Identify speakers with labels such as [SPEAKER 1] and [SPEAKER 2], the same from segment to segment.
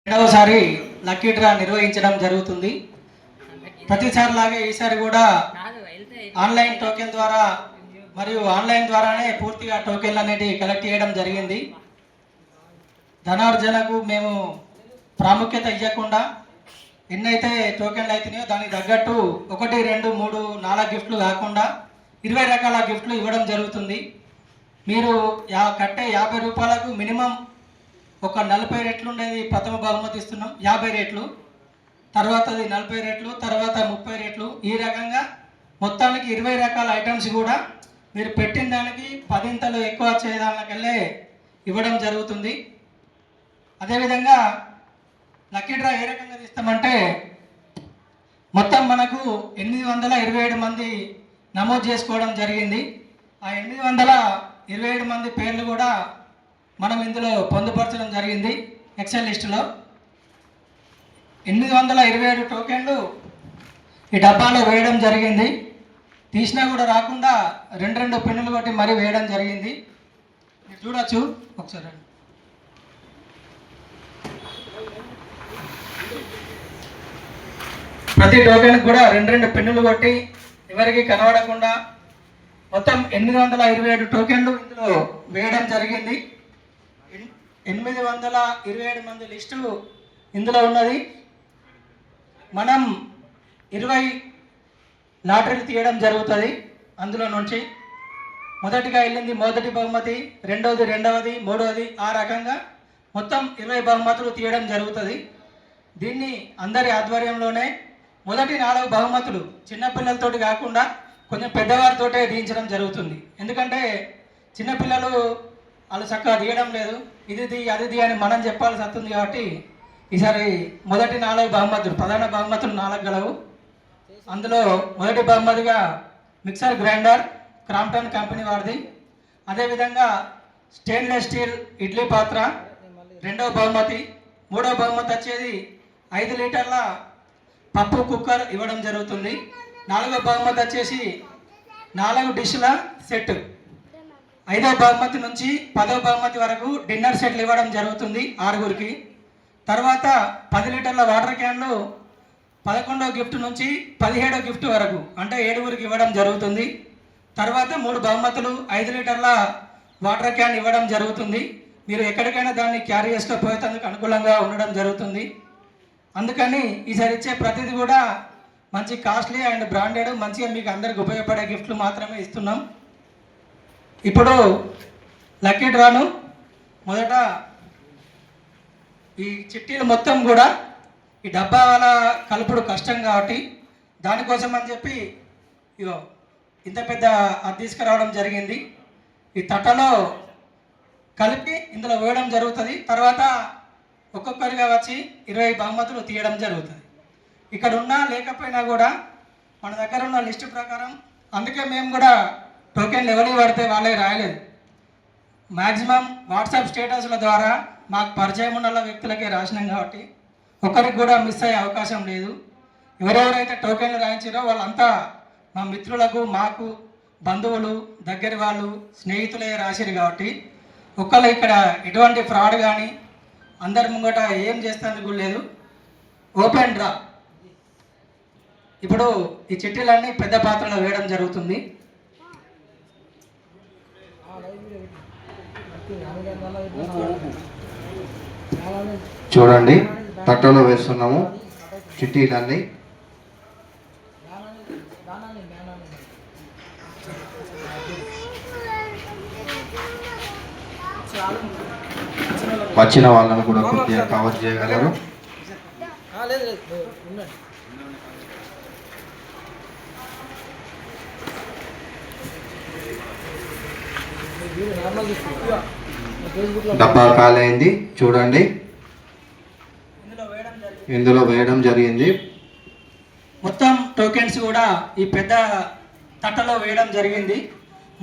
[SPEAKER 1] రెండవసారి lucky draw నిర్వహించడం జరుగుతుంది. ప్రతిసారి లాగే ఈసారి కూడా ఆన్లైన్ టోకెన్ ద్వారా మరియు ఆన్లైన్ ద్వారానే పూర్తిగా టోకెన్లు అనేటివి కలెక్ట్ చేయడం జరిగింది. ధనార్జనకు మేము ప్రాముఖ్యత ఇవ్వకుండా ఎన్నైతే టోకెన్లు అవుతున్నాయో దానికి తగ్గట్టు 1, 2, 3, 4 గిఫ్ట్లు కాకుండా 20 రకాల గిఫ్ట్లు ఇవ్వడం జరుగుతుంది. మీరు కట్టే 50 రూపాయలకు మినిమం ఒక 40 రెట్లు ఉండేది ప్రథమ బహుమతి ఇస్తున్నాం. 50 రెట్లు, తర్వాతది 40 రెట్లు, తర్వాత 30 రెట్లు, ఈ రకంగా మొత్తానికి 20 రకాల ఐటమ్స్ కూడా మీరు పెట్టిన దానికి 10 ఎక్కువ చేయడానికెళ్ళే ఇవ్వడం జరుగుతుంది. అదేవిధంగా లక్కీ డ్రా ఏ రకంగా తీస్తామంటే మొత్తం మనకు 827 మంది నమోదు చేసుకోవడం జరిగింది. ఆ 827 మంది పేర్లు కూడా మనం ఇందులో పొందుపరచడం జరిగింది. ఎక్సెల్ లిస్టులో 827 టోకెన్లు ఈ డబ్బాలో వేయడం జరిగింది. తీసినా కూడా రాకుండా 2 పెన్నులు కొట్టి మరీ వేయడం జరిగింది. మీరు చూడొచ్చు ఒకసారి. ప్రతి టోకెన్ కూడా 2 పెన్నులు కొట్టి ఎవరికి కనబడకుండా మొత్తం 827 టోకెన్లు ఇందులో వేయడం జరిగింది. 827 మంది లిస్టు ఇందులో ఉన్నది. మనం 20 లాటరీలు తీయడం జరుగుతుంది. అందులో నుంచి మొదటిగా వెళ్ళింది మొదటి బహుమతి, రెండవది రెండవది, మూడవది, ఆ రకంగా మొత్తం 20 బహుమతులు తీయడం జరుగుతుంది. దీన్ని అందరి ఆధ్వర్యంలోనే మొదటి 4 బహుమతులు చిన్నపిల్లలతోటి కాకుండా కొంచెం పెద్దవారితోటే తీయించడం జరుగుతుంది. ఎందుకంటే చిన్నపిల్లలు వాళ్ళు చక్కగా తీయడం లేదు, ఇది అది అని మనం చెప్పాల్సి వస్తుంది. కాబట్టి ఈసారి మొదటి 4 బహుమతులు, ప్రధాన బహుమతులు 4 గలవు. అందులో మొదటి బహుమతిగా మిక్సర్ గ్రైండర్ క్రాంప్టన్ కంపెనీ వారిది. అదేవిధంగా స్టెయిన్లెస్ స్టీల్ ఇడ్లీ పాత్ర రెండవ బహుమతి. మూడవ బహుమతి వచ్చేది 5 లీటర్ల పప్పు కుక్కర్ ఇవ్వడం జరుగుతుంది. 4వ బహుమతి వచ్చేసి 4 డిష్ల సెట్. 5వ బహుమతి నుంచి 10వ బహుమతి వరకు డిన్నర్ సెట్లు ఇవ్వడం జరుగుతుంది 6గురికి. తర్వాత 10 లీటర్ల వాటర్ క్యాన్లు 11వ గిఫ్ట్ నుంచి 17వ గిఫ్ట్ వరకు అంటే 7గురికి ఇవ్వడం జరుగుతుంది. తర్వాత 3 బహుమతులు 5 లీటర్ల వాటర్ క్యాన్ ఇవ్వడం జరుగుతుంది. మీరు ఎక్కడికైనా దాన్ని క్యారీ చేసుకుపోయేందుకు అనుకూలంగా ఉండడం జరుగుతుంది. అందుకని ఈసారి ఇచ్చే ప్రతిదీ కూడా మంచి కాస్ట్లీ అండ్ బ్రాండెడ్, మంచిగా మీకు అందరికి ఉపయోగపడే గిఫ్ట్లు మాత్రమే ఇస్తున్నాం. ఇప్పుడు లక్కీ డ్రాను మొదట ఈ చిట్టీలు మొత్తం కూడా ఈ డబ్బాల కలుపుడు కష్టం కాబట్టి దానికోసం అని చెప్పి ఇగో ఇంత పెద్ద అది తీసుకురావడం జరిగింది. ఈ తట్టలో కలిపి ఇందులో వేయడం జరుగుతుంది. తర్వాత ఒక్కొక్కరిగా వచ్చి 20 బహుమతులు తీయడం జరుగుతుంది. ఇక్కడ ఉన్నా లేకపోయినా కూడా మన దగ్గర ఉన్న లిస్టు ప్రకారం, అందుకే మేము కూడా టోకెన్లు ఎవరికి పడితే వాళ్ళే రాయలేదు. మ్యాక్సిమం వాట్సాప్ స్టేటస్ల ద్వారా మాకు పరిచయం ఉన్న వ్యక్తులకే రాసినాం కాబట్టి ఒకరికి కూడా మిస్ అయ్యే అవకాశం లేదు. ఎవరెవరైతే టోకెన్లు రాయించారో వాళ్ళంతా మా మిత్రులకు, మాకు బంధువులు, దగ్గర వాళ్ళు, స్నేహితులే రాసిరు కాబట్టి ఒకళ్ళు ఇక్కడ ఎటువంటి ఫ్రాడ్ కానీ అందరి ముంగట ఏం చేస్తానికి లేదు. Open draw. ఇప్పుడు ఈ చిట్టీలన్నీ పెద్ద పాత్రలో వేయడం జరుగుతుంది.
[SPEAKER 2] చూడండి, తట్టలో వేస్తున్నాము చిట్టీలన్నీ. వచ్చిన వాళ్ళని కూడా కొద్దిగా కవర్ చేయగలరు. డబ్బా ఖాళీ చూడండి, ఇందులో వేయడం జరిగింది.
[SPEAKER 1] మొత్తం టోకెన్స్ కూడా ఈ పెద్ద తట్టలో వేయడం జరిగింది.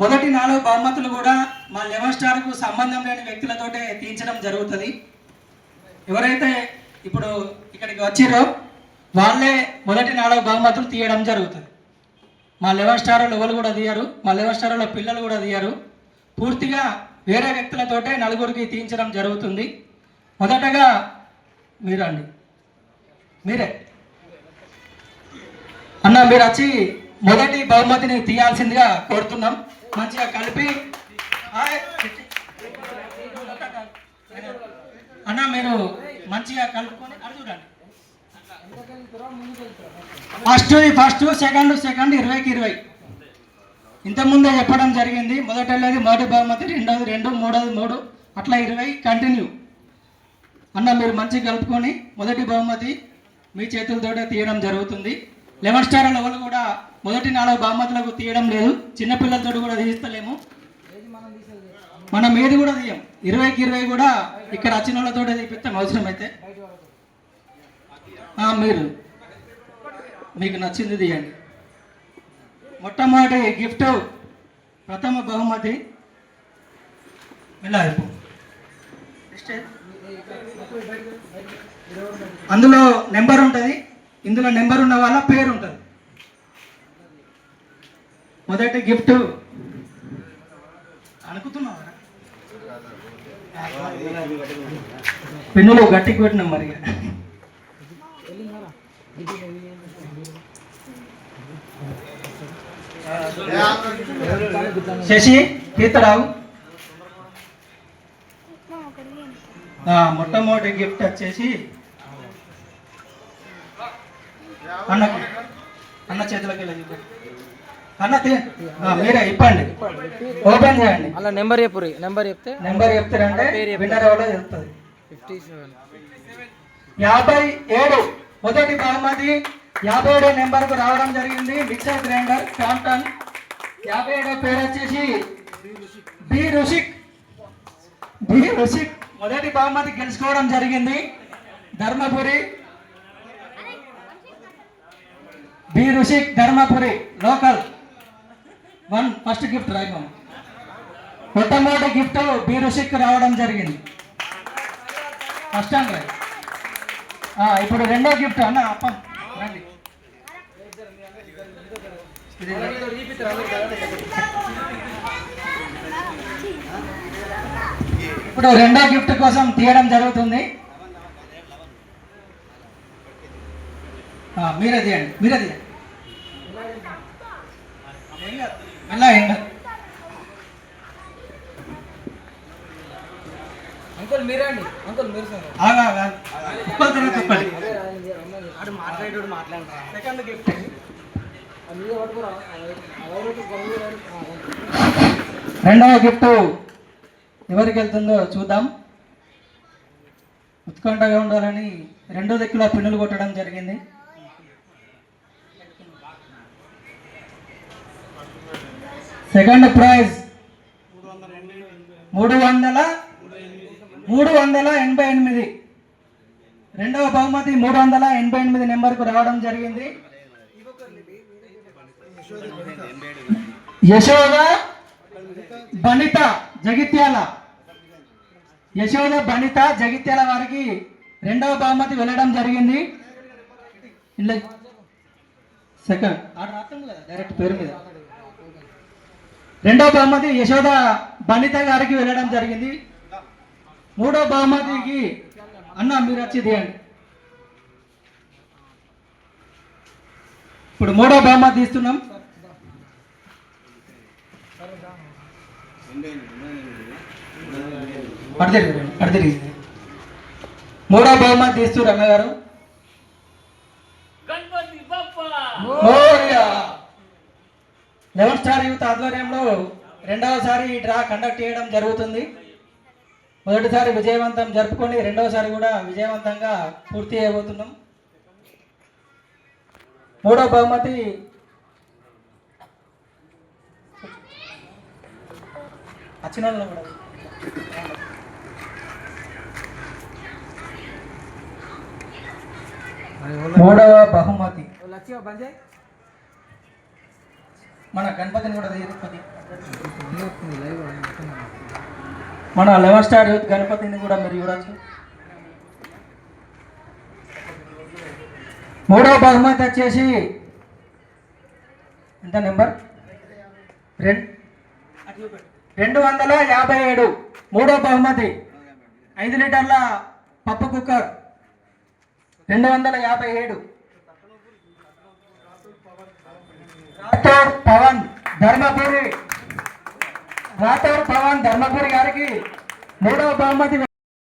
[SPEAKER 1] మొదటి 4 బహుమతులు కూడా మా 11 స్టార్కు సంబంధం లేని వ్యక్తులతోటే తీయించడం జరుగుతుంది. ఎవరైతే ఇప్పుడు ఇక్కడికి వచ్చిరో వాళ్ళే మొదటి 4 బహుమతులు తీయడం జరుగుతుంది. మా 11 స్టార్లు ఎవరు కూడా తీయరు, మా 11 స్టార్ల పిల్లలు కూడా తీయరు. పూర్తిగా వేరే వ్యక్తులతోటే 4గురికి తీయించడం జరుగుతుంది. మొదటగా మీరండి, మీరే అన్న. మీరు వచ్చి మొదటి బహుమతిని తీయాల్సిందిగా కోరుతున్నాం. మంచిగా కలిపి అన్న మీరు మంచిగా కలుపుకొని అది చూడండి. ఫస్ట్ సెకండ్ 20కి 20 ఇంతకుముందే చెప్పడం జరిగింది. మొదటి బహుమతి, రెండోది 2, మూడోది 3, అట్లా 20 కంటిన్యూ. అన్న మీరు మంచిగా కలుపుకొని మొదటి బహుమతి మీ చేతులతోటే తీయడం జరుగుతుంది. 11 స్టార్ లెవెల్ కూడా మొదటి 4 బహుమతులకు తీయడం లేదు. చిన్నపిల్లలతో కూడా తీస్తలేము. మనం ఏది కూడా తీయం. 20కి 20 కూడా ఇక్కడ వచ్చిన వాళ్ళతో తీపిస్తాం అవసరం అయితే. మీరు మీకు నచ్చింది తీయండి. మొట్టమొదటి గిఫ్ట్ ప్రథమ బహుమతి ఇలా అయిపో. అందులో నెంబర్ ఉంటుంది. ఇందులో నెంబర్ ఉన్న వాళ్ళ పేరు ఉంటుంది. మొదటి గిఫ్ట్ అనుకుతున్నావా? పెన్నులో గట్టి కొట్టినాం మరి. శశి తీతరావు. మొట్టమొదటి గిఫ్ట్ వచ్చేసి అన్న చేతులకి వెళ్ళి అన్న మీరే ఇప్పండి, ఓపెన్ చేయండి.
[SPEAKER 3] అలా నెంబర్
[SPEAKER 1] చెప్తారంటే విన్నర్ ఎవరో చెప్తుంది. 57 మొదటి బహుమతి 57 నెంబర్కు రావడం జరిగింది. Mixer grinder Crompton. 57 పేరు వచ్చేసి బి రుషిక్. మొదటి బహుమతి గెలుచుకోవడం జరిగింది. Dharmapuri B Rushik, Dharmapuri local 1 first gift రాయడం. మొట్టమొదటి గిఫ్ట్ బి రుషిక్ రావడం జరిగింది. ఫస్ట్ టైం రాయ్. ఇప్పుడు రెండో గిఫ్ట్ అన్న అప్పం రండి. ఇప్పుడు రెండో గిఫ్ట్ కోసం తీయడం జరుగుతుంది. మీరే తీయండి. మెల్ల
[SPEAKER 3] అంకుల్ మీరండి, అంకుల్ మీరు
[SPEAKER 1] సెకండ్ గిఫ్ట్. రెండవ గిఫ్ట్ ఎవరికి వెళ్తుందో చూద్దాం. ఉత్కంఠగా ఉండాలని రెండో దిక్కులో పిన్నులు కొట్టడం జరిగింది. Second prize 388. రెండవ బహుమతి 388 నెంబర్కు రావడం జరిగింది. యశోద బనిత జగిత్యాల వారికి రెండవ బహుమతి వెళ్ళడం జరిగింది. సెకండ్ డైరెక్ట్ పేరు మీద రెండవ బహుమతి యశోద బనిత గారికి వెళ్ళడం జరిగింది. మూడో బహుమతికి అన్న మీరు వచ్చి తీయండి. ఇప్పుడు మూడో బహుమతి తీస్తున్నాం. మూడో బహుమతి తీస్తూ రంగగారు. 11 స్టార్ యూత్ ఆధ్వర్యంలో రెండవసారి ఈ డ్రా కండక్ట్ చేయడం జరుగుతుంది. మొదటిసారి విజయవంతం జరుపుకొని రెండవసారి కూడా విజయవంతంగా పూర్తి చేయబోతున్నాం. మూడో బహుమతి వచ్చిన కూడా మూడవ బహుమతి మన గణపతిని కూడా తీసుకొని మన 11 స్టార్ యూత్ గణపతిని కూడా మీరు చూడవచ్చు. మూడవ బహుమతి వచ్చేసి ఎంత నెంబర్ 257. మూడో బహుమతి 5 లీటర్ల పప్పు కుక్కర్ 257. రాథోడ్ పవన్ ధర్మపురి గారికి 3వ బహుమతి